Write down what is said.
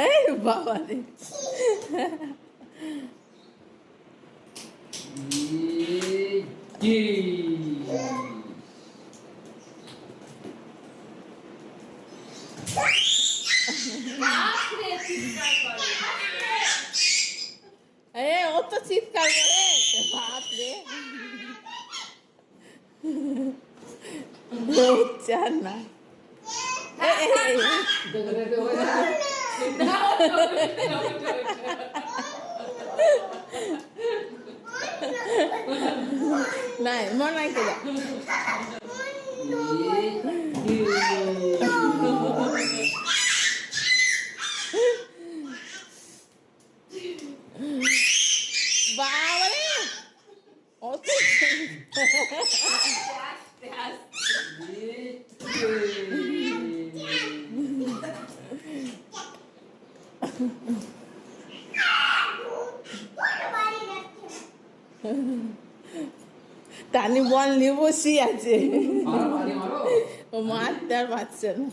এই বাবা রে ও তো চিৎকার করে বাপ রে চার না নাই মনে নাই কেলা বাবারে অত টানি বল নিয়ে বসি আছে ও মারতে আর পারছে না